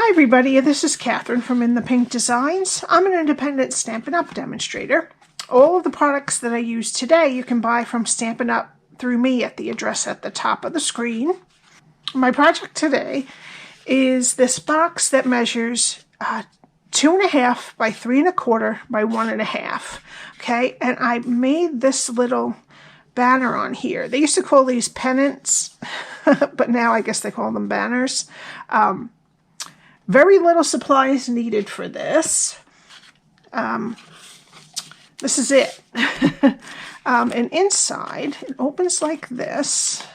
Hi everybody, this is Catherine from In the Pink Designs. I'm an independent Stampin' Up! Demonstrator. All of the products that I use today you can buy from Stampin' Up! Through me at the address at the top of the screen. My project today is this box that measures 2.5 by 3.25 by 1.5. Okay, and I made this little banner on here. They used to call these pennants, but now I guess they call them banners. Very little supplies needed for this. This is it. And inside, it opens like this.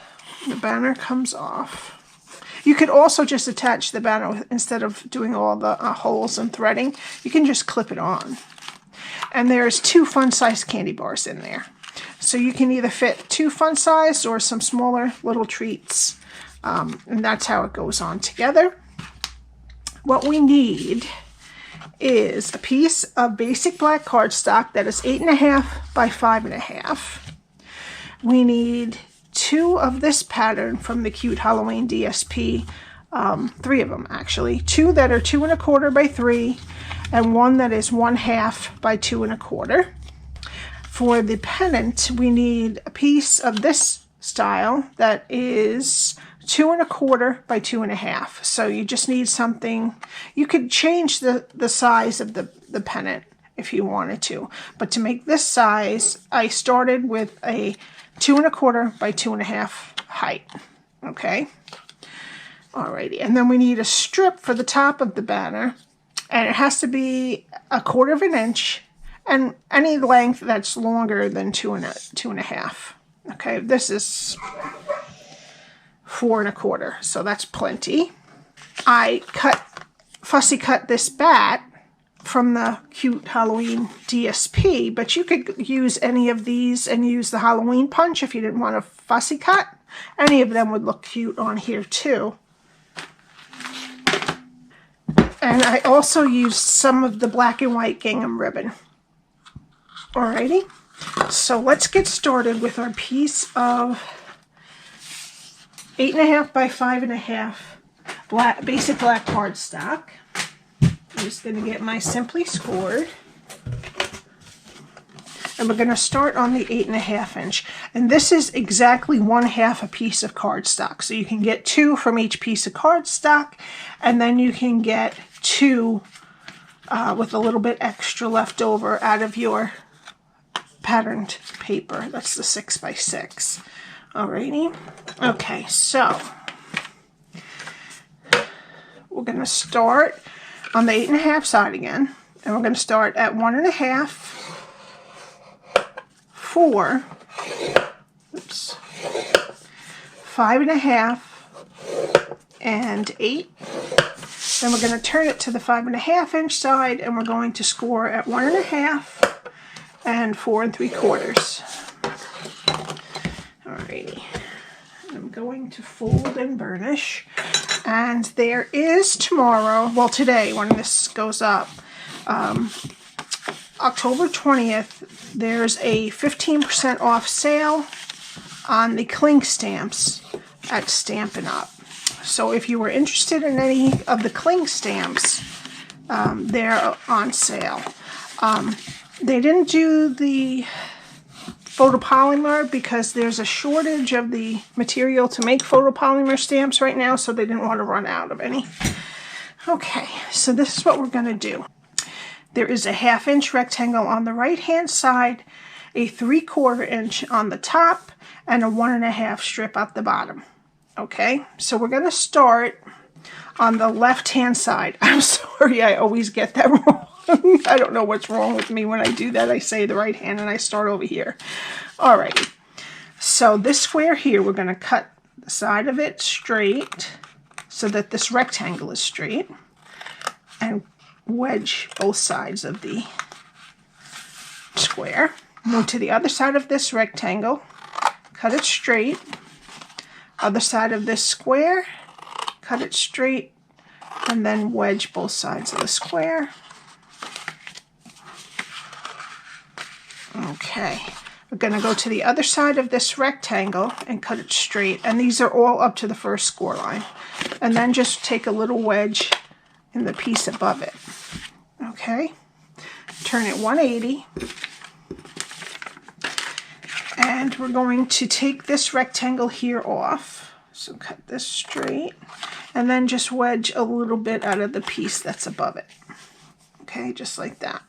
The banner comes off. You could also just attach the banner instead of doing all the holes and threading. You can just clip it on. And there's 2 fun-sized candy bars in there. So you can either fit 2 fun-sized or some smaller little treats. And that's how it goes on together. What we need is a piece of Basic Black Cardstock that is 8.5 by 5.5. We need 2 of this pattern from the CUTE Halloween DSP. 3 of them actually. 2 that are 2.25 by 3 and 1 that is 1/2 by 2.25. For the pennant, we need a piece of this style that is 2.25 by 2.5. So you just need something. You could change the size of the pennant if you wanted to, but to make this size I started with a 2.25 by 2.5 height. Okay, alrighty, and then we need a strip for the top of the banner, and it has to be 1/4 inch and any length that's longer than 2.5. Okay, this is 4.25, so that's plenty. I fussy cut this bat from the CUTE Halloween DSP, but you could use any of these and use the Halloween punch if you didn't want a fussy cut. Any of them would look cute on here too. And I also used some of the black and white gingham ribbon. Alrighty, so let's get started with our piece of 8.5 by 5.5 Basic Black Cardstock. I'm just going to get my Simply Scored. And we're going to start on the 8.5 inch. And this is exactly 1/2 a piece of cardstock. So you can get 2 from each piece of cardstock. And then you can get 2 with a little bit extra left over out of your patterned paper. That's the 6 by 6. Alrighty. Okay, so we're going to start on the 8.5 side again, and we're going to start at 1.5, 4, 5.5, and 8. Then we're going to turn it to the 5.5 inch side, and we're going to score at 1.5 and 4 3/4. Alrighty, I'm going to fold and burnish, and there is tomorrow, well today when this goes up, October 20th, there's a 15% off sale on the cling stamps at Stampin' Up. So if you were interested in any of the cling stamps, they're on sale. They didn't do the photopolymer because there's a shortage of the material to make photopolymer stamps right now, so they didn't want to run out of any. Okay, so this is what we're going to do. There is a 1/2 inch rectangle on the right hand side, a 3/4 inch on the top, and a 1.5 strip at the bottom. Okay, so we're going to start on the left hand side. I'm sorry, I always get that wrong. I don't know what's wrong with me when I do that. I say the right hand and I start over here. Alrighty, so this square here, we're going to cut the side of it straight so that this rectangle is straight, and wedge both sides of the square. Move to the other side of this rectangle, cut it straight. Other side of this square, cut it straight, and then wedge both sides of the square. Okay, we're going to go to the other side of this rectangle and cut it straight, and these are all up to the first score line. And then just take a little wedge in the piece above it. Okay, turn it 180. And we're going to take this rectangle here off. So cut this straight and then just wedge a little bit out of the piece that's above it. Okay, just like that.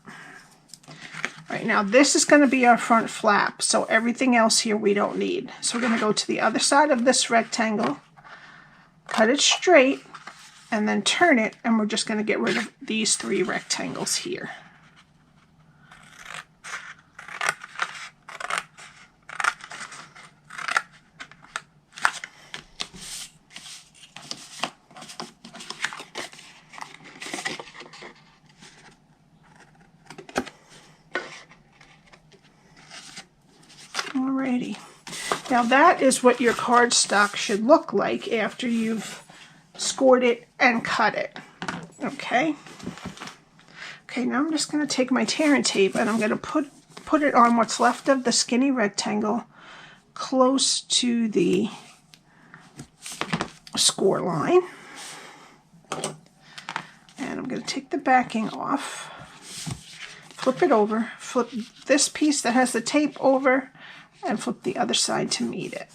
All right, now this is going to be our front flap, so everything else here we don't need. So we're going to go to the other side of this rectangle, cut it straight, and then turn it, and we're just going to get rid of these 3 rectangles here. Alrighty. Now that is what your cardstock should look like after you've scored it and cut it. Okay. Okay, now I'm just going to take my tear and tape and I'm going to put it on what's left of the skinny rectangle close to the score line. And I'm going to take the backing off, flip it over, flip this piece that has the tape over, and flip the other side to meet it.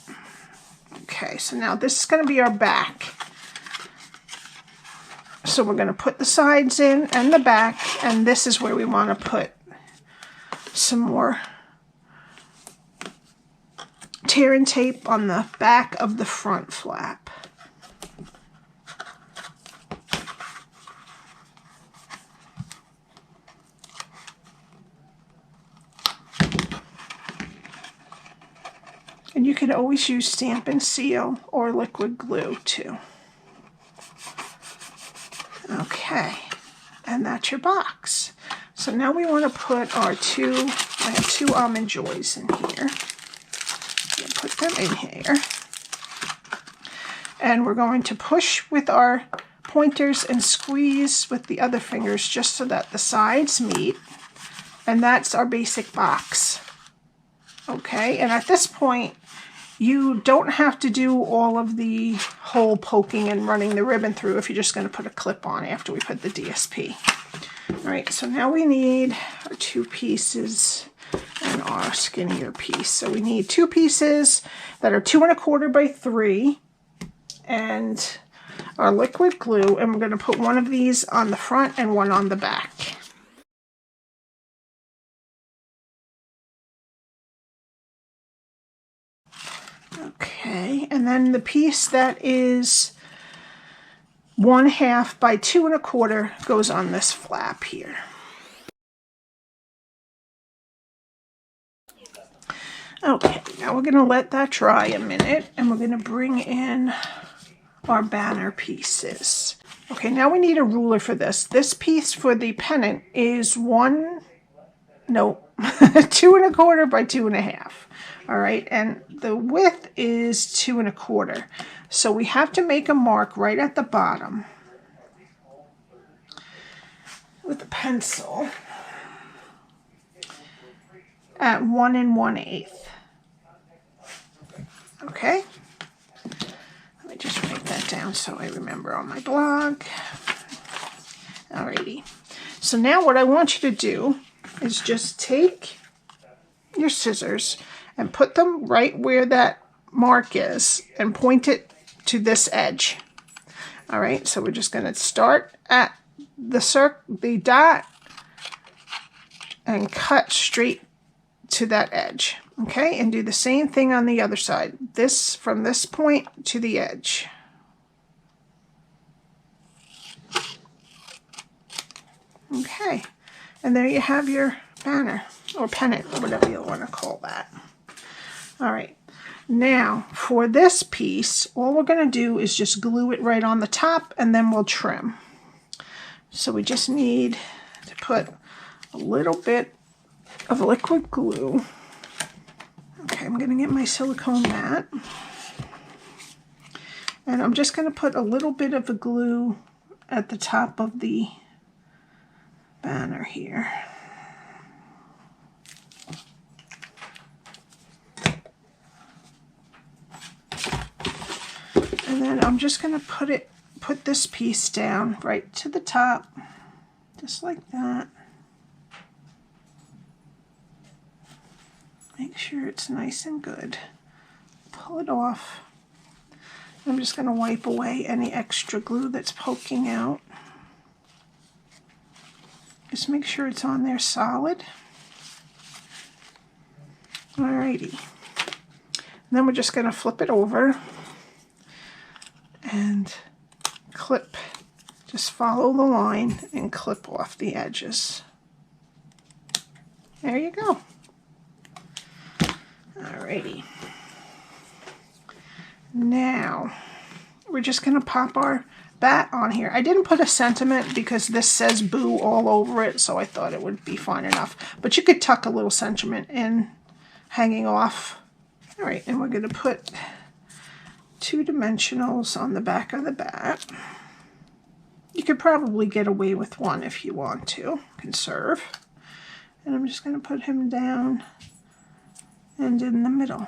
Okay, so now this is going to be our back. So we're going to put the sides in and the back, and this is where we want to put some more tear and tape on the back of the front flap. And you can always use Stampin' Seal or liquid glue too. Okay, and that's your box. So now we want to put our I have 2 Almond Joys in here. Put them in here. And we're going to push with our pointers and squeeze with the other fingers just so that the sides meet. And that's our basic box. Okay, and at this point, you don't have to do all of the hole poking and running the ribbon through if you're just going to put a clip on after we put the DSP. All right, so now we need our 2 pieces and our skinnier piece. So we need 2 pieces that are 2 1/4 by 3 and our liquid glue, and we're going to put one of these on the front and one on the back. Okay, and then the piece that is 1/2 by 2 1/4 goes on this flap here. Okay, now we're going to let that dry a minute, and we're going to bring in our banner pieces. Okay, now we need a ruler for this. This piece for the pennant is 2 1/4 by 2 1/2. All right, and the width is 2 1/4. So we have to make a mark right at the bottom with a pencil at 1 1/8. Okay, let me just write that down so I remember on my blog. Alrighty, so now what I want you to do is just take your scissors and put them right where that mark is and point it to this edge. All right, so we're just going to start at the dot and cut straight to that edge. Okay, and do the same thing on the other side. From this point to the edge. Okay, and there you have your banner or pennant, or whatever you want to call that. All right, now for this piece, all we're going to do is just glue it right on the top, and then we'll trim. So we just need to put a little bit of liquid glue. Okay, I'm going to get my silicone mat, and I'm just going to put a little bit of the glue at the top of the banner here. And then I'm just going to put it put this piece down right to the top, just like that. Make sure it's nice and good. Pull it off. I'm just going to wipe away any extra glue that's poking out. Just make sure it's on there solid. Alrighty. And then we're just going to flip it over and clip. Just follow the line and clip off the edges. There you go. Alrighty. Now, we're just going to pop our bat on here. I didn't put a sentiment because this says boo all over it, so I thought it would be fine enough. But you could tuck a little sentiment in, hanging off. Alright, and we're going to put 2 dimensionals on the back of the bat. You could probably get away with 1 if you want to. Conserve. And I'm just going to put him down and in the middle.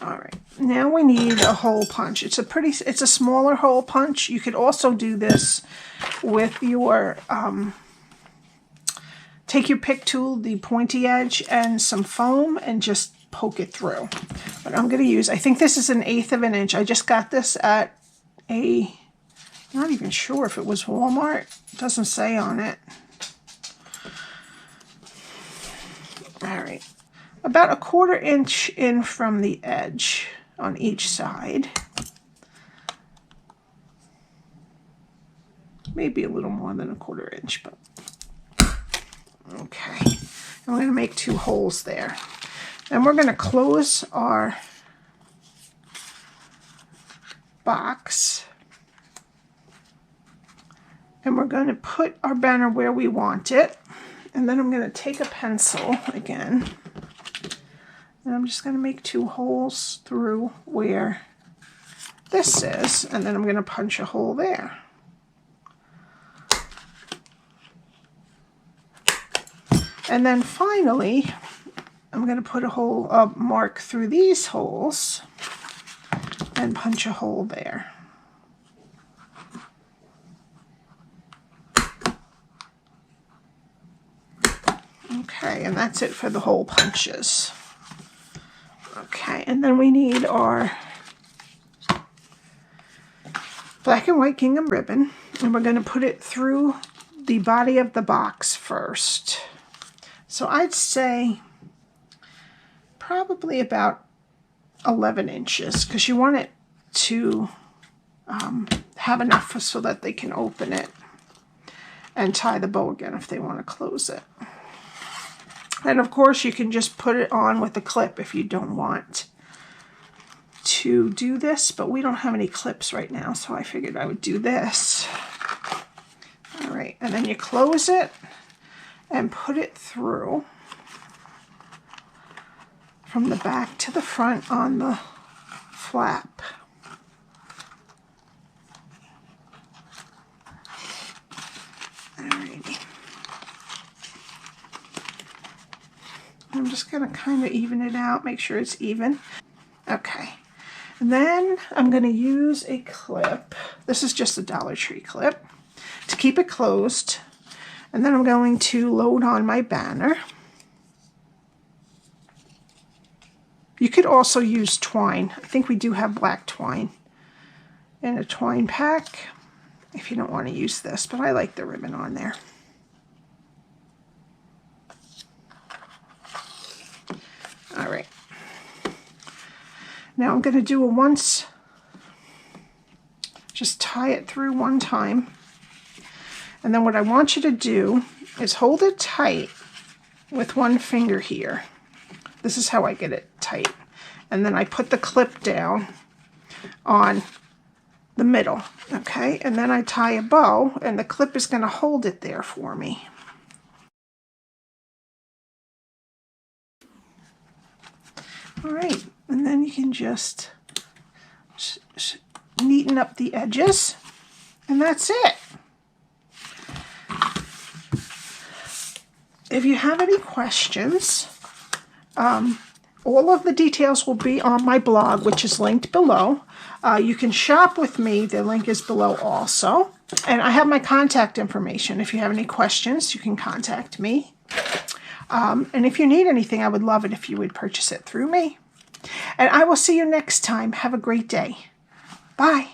Alright, now we need a hole punch. It's a smaller hole punch. You could also do this with your, take your pick tool, the pointy edge, and some foam, and just poke it through. But I'm going to use, I think this is 1/8 of an inch. I just got this at I'm not even sure if it was Walmart. It doesn't say on it. Alright. About 1/4 inch in from the edge on each side. Maybe a little more than 1/4 inch, but okay. And we're going to make 2 holes there. And we're going to close our box. And we're going to put our banner where we want it. And then I'm going to take a pencil again. And I'm just going to make 2 holes through where this is. And then I'm going to punch a hole there. And then finally, I'm going to put a mark through these holes and punch a hole there. Okay, and that's it for the hole punches. Okay, and then we need our black and white gingham ribbon, and we're going to put it through the body of the box first. So I'd say probably about 11 inches, because you want it to have enough so that they can open it and tie the bow again if they want to close it. And of course you can just put it on with a clip if you don't want to do this, but we don't have any clips right now, so I figured I would do this. Alright, and then you close it and put it through from the back to the front on the flap. Alrighty. I'm just going to kind of even it out, make sure it's even. Okay. And then I'm going to use a clip. This is just a Dollar Tree clip to keep it closed. And then I'm going to load on my banner. You could also use twine. I think we do have black twine in a twine pack if you don't want to use this, but I like the ribbon on there. All right. Now I'm going to do a once, just tie it through one time. And then what I want you to do is hold it tight with one finger here. This is how I get it tight. And then I put the clip down on the middle, okay? And then I tie a bow, and the clip is going to hold it there for me. All right, and then you can just neaten up the edges, and that's it. If you have any questions, all of the details will be on my blog, which is linked below. You can shop with me. The link is below also. And I have my contact information. If you have any questions, you can contact me. And if you need anything, I would love it if you would purchase it through me. And I will see you next time. Have a great day. Bye.